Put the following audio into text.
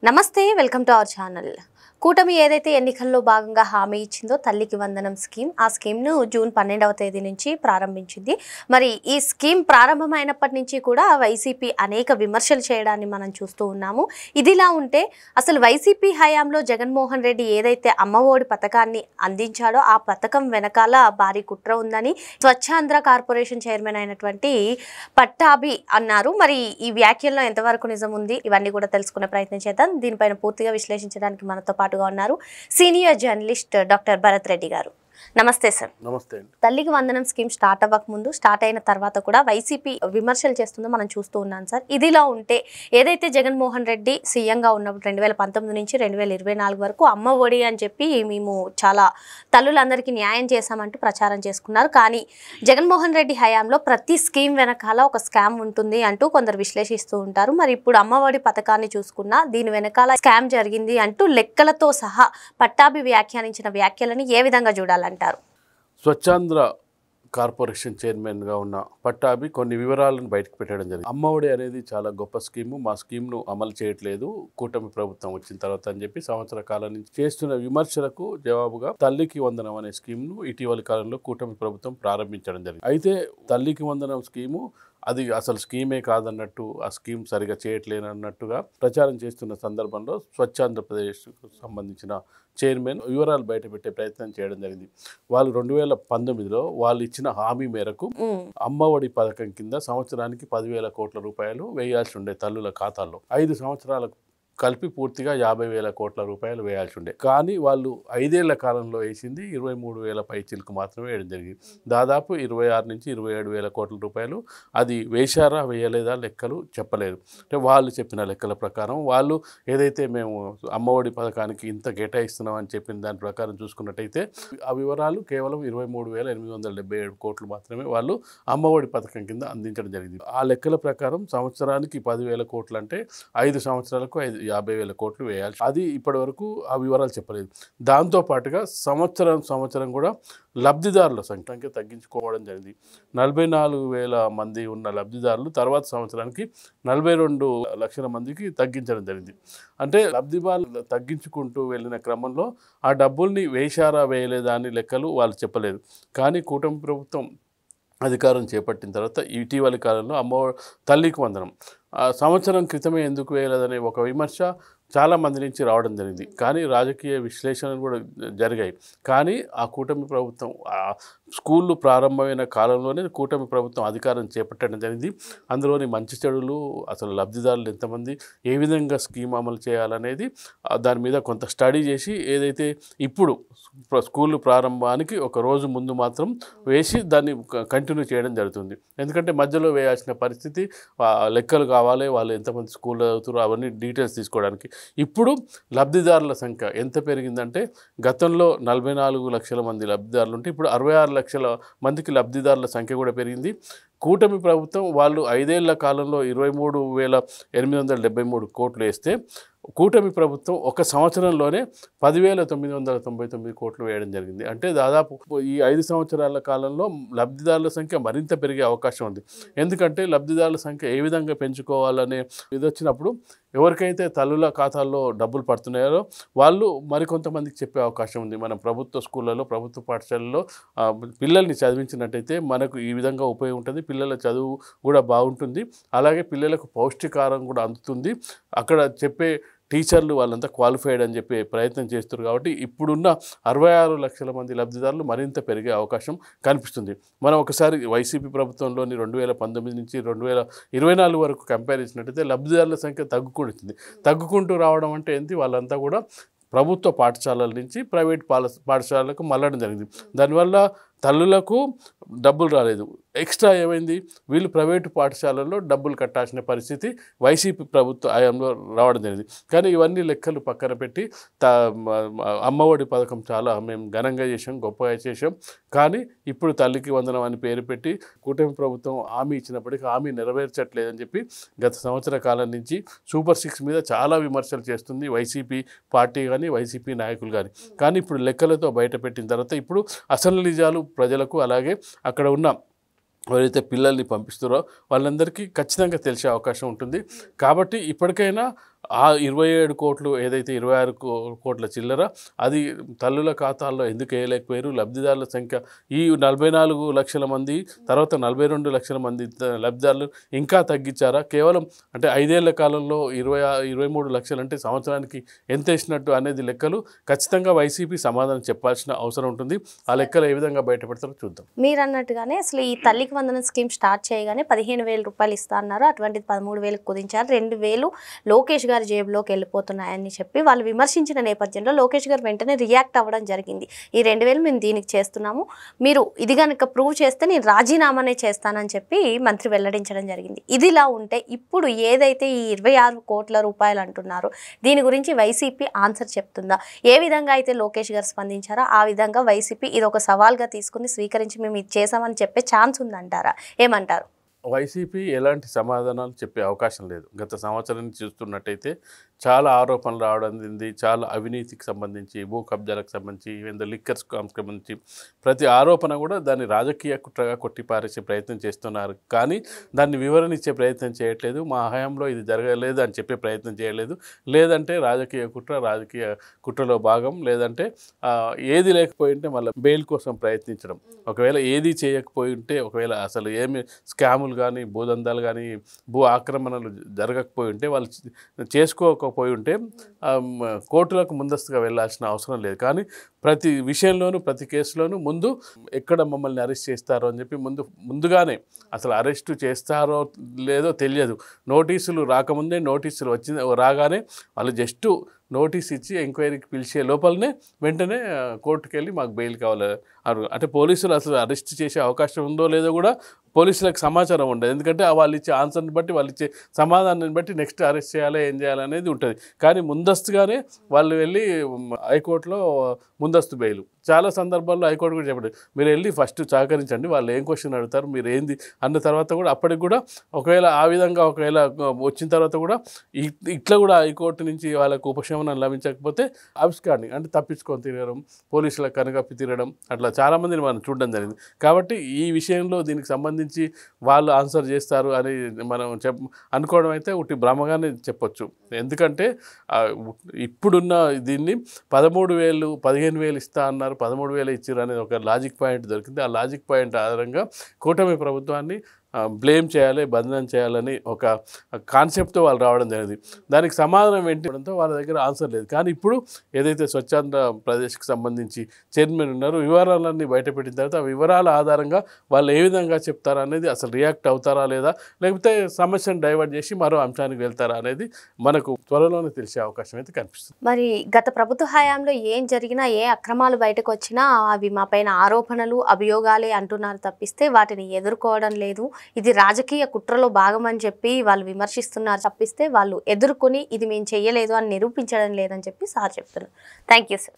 నమస్తే welcome to our channel. కూటమి ఏదైతే ఎన్నికల్లో భాగంగా హామీ ఇచ్చిందో తల్లికి వందనం స్కీమ్, ఆ స్కీమ్ను జూన్ 12వ తేదీ నుంచి ప్రారంభించింది. మరి ఈ స్కీమ్ ప్రారంభమైనప్పటి నుంచి కూడా వైసీపీ అనేక విమర్శలు చేయడాన్ని మనం చూస్తూ ఉన్నాము. ఇదిలా ఉంటే అసలు వైసీపీ హయాంలో జగన్మోహన్ రెడ్డి ఏదైతే అమ్మఒడి పథకాన్ని అందించాడో ఆ పథకం వెనకాల భారీ కుట్ర ఉందని స్వచ్ఛాంధ్ర కార్పొరేషన్ చైర్మన్ అయినటువంటి పట్టాభి అన్నారు. మరి ఈ వ్యాఖ్యల్లో ఎంతవరకు నిజం ఉంది, ఇవన్నీ కూడా తెలుసుకునే ప్రయత్నం చేద్దాం. దీనిపైన పూర్తిగా విశ్లేషించడానికి మనతో పాటుగా ఉన్నారు senior journalist doctor Bharat Reddy గారు. నమస్తే సార్. నమస్తే. తల్లికి వందనం స్కీమ్ స్టార్ట్ అవ్వక ముందు, స్టార్ట్ అయిన తర్వాత కూడా వైసీపీ విమర్శలు చేస్తుందో మనం చూస్తూ ఉన్నాం సార్. ఇదిలా ఉంటే ఏదైతే జగన్మోహన్ రెడ్డి సీఎంగా ఉన్నప్పుడు 2019 నుంచి 2024 వరకు అమ్మ ఒడి అని చెప్పి మేము చాలా తల్లులందరికీ న్యాయం చేశామంటూ ప్రచారం చేసుకున్నారు. కానీ జగన్మోహన్ రెడ్డి హయాంలో ప్రతి స్కీమ్ వెనకాల ఒక స్కామ్ ఉంటుంది అంటూ కొందరు విశ్లేషిస్తూ ఉంటారు. మరి ఇప్పుడు అమ్మ ఒడి పథకాన్ని చూసుకున్నా దీని వెనకాల స్కామ్ జరిగింది అంటూ లెక్కలతో సహా పట్టాభి వ్యాఖ్యానించిన వ్యాఖ్యలని ఏ విధంగా చూడాలంటారు? స్వచ్ఛాంధ్ర కార్పొరేషన్ చైర్మన్గా ఉన్న పట్టాభి కొన్ని వివరాలను బయటకు పెట్టడం జరిగింది. అమ్మఒడి అనేది చాలా గొప్ప స్కీము, మా స్కీమ్ను అమలు చేయట్లేదు కూటమి ప్రభుత్వం వచ్చిన తర్వాత అని చెప్పి సంవత్సర కాలం నుంచి చేస్తున్న విమర్శలకు జవాబుగా తల్లికి వందనం అనే స్కీమ్ను ఇటీవలి కాలంలో కూటమి ప్రభుత్వం ప్రారంభించడం జరిగింది. అయితే తల్లికి వందనం స్కీము అది అసలు స్కీమే కాదన్నట్టు, ఆ స్కీమ్ సరిగా చేయట్లేనన్నట్టుగా ప్రచారం చేస్తున్న సందర్భంలో స్వచ్ఛాంధ్రప్రదేశ్కు సంబంధించిన చైర్మన్ వివరాలు బయటపెట్టే ప్రయత్నం చేయడం జరిగింది. వాళ్ళు 2019లో వాళ్ళు ఇచ్చిన హామీ మేరకు అమ్మఒడి పథకం కింద సంవత్సరానికి 10,000 కోట్ల రూపాయలు వేయాల్సి ఉండే తల్లుల ఖాతాల్లో. 5 సంవత్సరాలకు కలిపి పూర్తిగా 50,000 కోట్ల రూపాయలు వేయాల్సి ఉండే. కానీ వాళ్ళు 5 ఏళ్ల కాలంలో వేసింది 23,000 పైచిలకు మాత్రమే వేయడం జరిగింది. దాదాపు 26 నుంచి 27,000 కోట్ల రూపాయలు అది వేశారా వేయలేదా లెక్కలు చెప్పలేదు. అంటే వాళ్ళు చెప్పిన లెక్కల ప్రకారం వాళ్ళు ఏదైతే మేము అమ్మఒడి పథకానికి ఇంత కేటాయిస్తున్నాం అని చెప్పిన దాని ప్రకారం చూసుకున్నట్టయితే ఆ వివరాలు కేవలం 23,877 కోట్లు మాత్రమే వాళ్ళు అమ్మఒడి పథకం కింద అందించడం జరిగింది. ఆ లెక్కల ప్రకారం సంవత్సరానికి 10,000 కోట్లు అంటే 5 సంవత్సరాలకు 50,000 కోట్లు వేయాలి. అది ఇప్పటి వరకు ఆ వివరాలు చెప్పలేదు. దాంతోపాటుగా సంవత్సరం కూడా లబ్ధిదారుల సంఖ్య తగ్గించుకోవడం జరిగింది. 44,000 మంది ఉన్న లబ్ధిదారులు తర్వాత సంవత్సరానికి 42 లక్షల మందికి తగ్గించడం జరిగింది. అంటే లబ్ధిదారులు తగ్గించుకుంటూ వెళ్ళిన క్రమంలో ఆ డబ్బుల్ని వేశారా వేయలేదా అని లెక్కలు వాళ్ళు చెప్పలేదు. కానీ కూటమి ప్రభుత్వం అధికారం చేపట్టిన తర్వాత ఇటీవలి కాలంలో తల్లికి వందనం సంవత్సరం క్రితమే ఎందుకు వేయలేదనే ఒక విమర్శ చాలామంది నుంచి రావడం జరిగింది. కానీ రాజకీయ విశ్లేషణలు కూడా జరిగాయి. కానీ ఆ కూటమి ప్రభుత్వం స్కూళ్ళు ప్రారంభమైన కాలంలోనే కూటమి ప్రభుత్వం అధికారం చేపట్టడం జరిగింది. అందులోని మంచి చెడులు, అసలు లబ్ధిదారులు ఎంతమంది, ఏ విధంగా స్కీమ్ అమలు చేయాలనేది దాని మీద కొంత స్టడీ చేసి ఏదైతే ఇప్పుడు స్కూళ్ళు ప్రారంభానికి ఒక రోజు ముందు మాత్రం వేసి దాన్ని కంటిన్యూ చేయడం జరుగుతుంది. ఎందుకంటే మధ్యలో వేయాల్సిన పరిస్థితి, లెక్కలు కావాలి, వాళ్ళు ఎంతమంది స్కూల్లో చదువుతారో అవన్నీ డీటెయిల్స్ తీసుకోవడానికి. ఇప్పుడు లబ్ధిదారుల సంఖ్య ఎంత పెరిగిందంటే గతంలో 44 లక్షల మంది లబ్ధిదారులు ఉంటే ఇప్పుడు 66 లక్షల మందికి లబ్ధిదారుల సంఖ్య కూడా పెరిగింది. కూటమి ప్రభుత్వం వాళ్ళు 5 ఏళ్ల కాలంలో 23,873 కోట్లు వేస్తే కూటమి ప్రభుత్వం ఒక సంవత్సరంలోనే 10,999 కోట్లు వేయడం జరిగింది. అంటే దాదాపు ఈ 5 సంవత్సరాల కాలంలో లబ్ధిదారుల సంఖ్య మరింత పెరిగే అవకాశం ఉంది. ఎందుకంటే లబ్ధిదారుల సంఖ్య ఏ విధంగా పెంచుకోవాలనే ఇది వచ్చినప్పుడు ఎవరికైతే తల్లుల ఖాతాల్లో డబ్బులు పడుతున్నాయో వాళ్ళు మరికొంతమందికి చెప్పే అవకాశం ఉంది. మనం ప్రభుత్వ స్కూళ్ళలో, ప్రభుత్వ పాఠశాలలో పిల్లల్ని చదివించినట్టయితే మనకు ఈ విధంగా ఉపయోగం ఉంటుంది, పిల్లల చదువు కూడా బాగుంటుంది, అలాగే పిల్లలకు పౌష్టికాహారం కూడా అందుతుంది, అక్కడ చెప్పే టీచర్లు వాళ్ళంతా క్వాలిఫైడ్ అని చెప్పి ప్రయత్నం చేస్తారు. కాబట్టి ఇప్పుడున్న 66 లక్షల మంది లబ్ధిదారులు మరింత పెరిగే అవకాశం కనిపిస్తుంది. మనం ఒకసారి వైసీపీ ప్రభుత్వంలోని 2019 నుంచి 2024 వరకు కంపేర్ చేసినట్టయితే లబ్ధిదారుల సంఖ్య తగ్గుకుంటూ రావడం అంటే ఏంటి, వాళ్ళంతా కూడా ప్రభుత్వ పాఠశాలల నుంచి ప్రైవేట్ పాఠశాలలకు మళ్ళడం జరిగింది. దానివల్ల తల్లులకు డబ్బులు రాలేదు. ఎక్స్ట్రా ఏమైంది, వీళ్ళు ప్రైవేటు పాఠశాలల్లో డబ్బులు కట్టాల్సిన పరిస్థితి వైసీపీ ప్రభుత్వ హయాంలో రావడం జరిగింది. కానీ ఇవన్నీ లెక్కలు పక్కన పెట్టి అమ్మఒడి పథకం చాలా మేము ఘనంగా చేసాం, గొప్పగా చేసాం. కానీ ఇప్పుడు తల్లికి వందనం అని పేరు పెట్టి కూటమి ప్రభుత్వం హామీ ఇచ్చినప్పటికీ హామీ నెరవేర్చట్లేదని చెప్పి గత సంవత్సర కాలం నుంచి సూపర్ 6 మీద చాలా విమర్శలు చేస్తుంది వైసీపీ పార్టీ కానీ వైసీపీ నాయకులు కానీ. కానీ ఇప్పుడు లెక్కలతో బయటపెట్టిన తర్వాత ఇప్పుడు అసలు నిజాలు ప్రజలకు, అలాగే అక్కడ ఉన్న ఎవరైతే పిల్లల్ని పంపిస్తారో వాళ్ళందరికీ ఖచ్చితంగా తెలిసే అవకాశం ఉంటుంది. కాబట్టి ఇప్పటికైనా ఆ 27 కోట్లు ఏదైతే 26 కోట్ల చిల్లర అది తల్లుల ఖాతాల్లో ఎందుకు వేయలేకపోయారు? లబ్ధిదారుల సంఖ్య ఈ 44 లక్షల మంది తర్వాత 42 లక్షల మంది లబ్ధిదారులు ఇంకా తగ్గించారా? కేవలం అంటే 5 ఏళ్ల కాలంలో 23 లక్షలు అంటే సంవత్సరానికి ఎంత వేసినట్టు అనేది లెక్కలు ఖచ్చితంగా వైసీపీ సమాధానం చెప్పాల్సిన అవసరం ఉంటుంది. ఆ లెక్కలు ఏ విధంగా బయటపెడతారో చూద్దాం. మీరు అన్నట్టుగానే అసలు ఈ తల్లికి వందనం స్కీమ్ స్టార్ట్ చేయగానే 15,000 రూపాయలు ఇస్తా అన్నారు. అటువంటిది 13,000 కుదించారు. 2,000 లోకేష్ గారి జేబులోకి వెళ్ళిపోతున్నాయని చెప్పి వాళ్ళు విమర్శించిన నేపథ్యంలో లోకేష్ గారు వెంటనే రియాక్ట్ అవ్వడం జరిగింది. ఈ 2,000 మేము దీనికి చేస్తున్నాము, మీరు ఇది కనుక ప్రూవ్ చేస్తే నేను రాజీనామానే చేస్తానని చెప్పి మంత్రి వెల్లడించడం జరిగింది. ఇదిలా ఉంటే ఇప్పుడు ఏదైతే ఈ 26 కోట్ల రూపాయలు అంటున్నారో దీని గురించి వైసీపీ ఆన్సర్ చెప్తుందా? ఏ విధంగా అయితే లోకేష్ గారు స్పందించారో ఆ విధంగా వైసీపీ ఇది ఒక సవాల్గా తీసుకుని స్వీకరించి మేము ఇది చేసామని చెప్పే ఛాన్స్ ఉందంటారా? ఏమంటారు? వైసీపీ ఎలాంటి సమాధానాలు చెప్పే అవకాశం లేదు. గత సంవత్సరం నుంచి చూస్తున్నట్టయితే చాలా ఆరోపణలు రావడం జరిగింది. చాలా అవినీతికి సంబంధించి, భూ కబ్జాలకు సంబంధించి, ఈవెన్ లిక్కర్ స్కామ్కి సంబంధించి ప్రతి ఆరోపణ కూడా దాన్ని రాజకీయ కుట్రగా కొట్టిపారేసే ప్రయత్నం చేస్తున్నారు. కానీ దాన్ని వివరణ ఇచ్చే ప్రయత్నం చేయట్లేదు. మా హయాంలో ఇది జరగలేదు అని చెప్పే ప్రయత్నం చేయలేదు. లేదంటే రాజకీయ కుట్రలో భాగం, లేదంటే ఏది లేకపోయి ఉంటే మళ్ళీ బెయిల్ కోసం ప్రయత్నించడం. ఒకవేళ ఏది చేయకపోయి ఉంటే, ఒకవేళ అసలు ఏమి స్కాములు కానీ భూదందాలు కానీ భూ ఆక్రమణలు జరగకపోయి ఉంటే, వాళ్ళు చేసుకోకపోయి ఉంటే కోర్టులకు ముందస్తుగా వెళ్ళాల్సిన అవసరం లేదు. కానీ ప్రతి విషయంలోనూ ప్రతి కేసులోనూ ముందు ఎక్కడ మమ్మల్ని అరెస్ట్ చేస్తారో అని చెప్పి ముందుగానే అసలు అరెస్టు చేస్తారో లేదో తెలియదు. నోటీసులు రాకముందే నోటీసులు రాగానే వాళ్ళు జస్ట్ నోటీస్ ఇచ్చి ఎంక్వైరీకి పిలిచే లోపలనే వెంటనే కోర్టుకు వెళ్ళి మాకు బెయిల్ కావాలి అంటే పోలీసులు అసలు అరెస్ట్ చేసే అవకాశం ఉందో లేదో కూడా పోలీసులకు సమాచారం ఉండదు. ఎందుకంటే వాళ్ళు ఇచ్చే ఆన్సర్ని బట్టి, వాళ్ళు ఇచ్చే సమాధానాన్ని బట్టి నెక్స్ట్ అరెస్ట్ చేయాలి, ఏం చేయాలి అనేది ఉంటుంది. కానీ ముందస్తుగానే వాళ్ళు వెళ్ళి హైకోర్టులో ముందస్తు బెయిల్. చాలా సందర్భాల్లో హైకోర్టు కూడా చెప్పండి, మీరు వెళ్ళి ఫస్ట్ సహకరించండి, వాళ్ళు ఏం క్వశ్చన్ అడుగుతారు, మీరు ఏంది అన్న తర్వాత కూడా అప్పటికి కూడా ఒకవేళ ఆ విధంగా ఒకవేళ వచ్చిన తర్వాత కూడా ఇట్లా కూడా హైకోర్టు నుంచి వాళ్ళకు ఉపశమనం లభించకపోతే అబ్స్కాండింగ్ అంటే తప్పించుకొని తిరగడం, పోలీసులకు కనుగప్పి తిరగడం, అట్లా చాలామందిని మనం చూడడం జరిగింది. కాబట్టి ఈ విషయంలో దీనికి సంబంధించి వాళ్ళు ఆన్సర్ చేస్తారు అని మనం అనుకోవడం అయితే ఉట్టి భ్రమగానే చెప్పొచ్చు. ఎందుకంటే ఇప్పుడున్న దీన్ని 13,000 15,000 ఇస్తా అన్నారు, 13,000 ఇచ్చారు అనేది ఒక లాజిక్ పాయింట్ దొరికింది. ఆ లాజిక్ పాయింట్ ఆధారంగా కూటమి ప్రభుత్వాన్ని బ్లేమ్ చేయాలి, బంధనం చేయాలని ఒక కాన్సెప్ట్తో వాళ్ళు రావడం జరిగింది. దానికి సమాధానం ఏంటంటే వాళ్ళ దగ్గర ఆన్సర్ లేదు. కానీ ఇప్పుడు ఏదైతే స్వచ్ఛాంధ్ర ప్రదేశ్కి సంబంధించి చైర్మన్ ఉన్నారో వివరాలన్నీ బయటపెట్టిన తర్వాత ఆ వివరాల ఆధారంగా వాళ్ళు ఏ విధంగా చెప్తారా అనేది, అసలు రియాక్ట్ అవుతారా లేదా, లేకపోతే సమస్యను డైవర్ట్ చేసి మరో అంశానికి వెళ్తారా అనేది మనకు త్వరలోనే తెలిసే అవకాశం అయితే కనిపిస్తుంది. మరి గత ప్రభుత్వ హయాంలో ఏం జరిగినా, ఏ అక్రమాలు బయటకు వచ్చినా అవి మా పైన ఆరోపణలు అభియోగాలే అంటున్నారు తప్పిస్తే వాటిని ఎదుర్కోవడం లేదు. ఇది రాజకీయ కుట్రలో భాగమని చెప్పి వాళ్ళు విమర్శిస్తున్నారు తప్పిస్తే వాళ్ళు ఎదుర్కొని ఇది మేము చెయ్యలేదు అని నిరూపించడం లేదని చెప్పి సార్ చెప్తున్నారు. Thank you sir.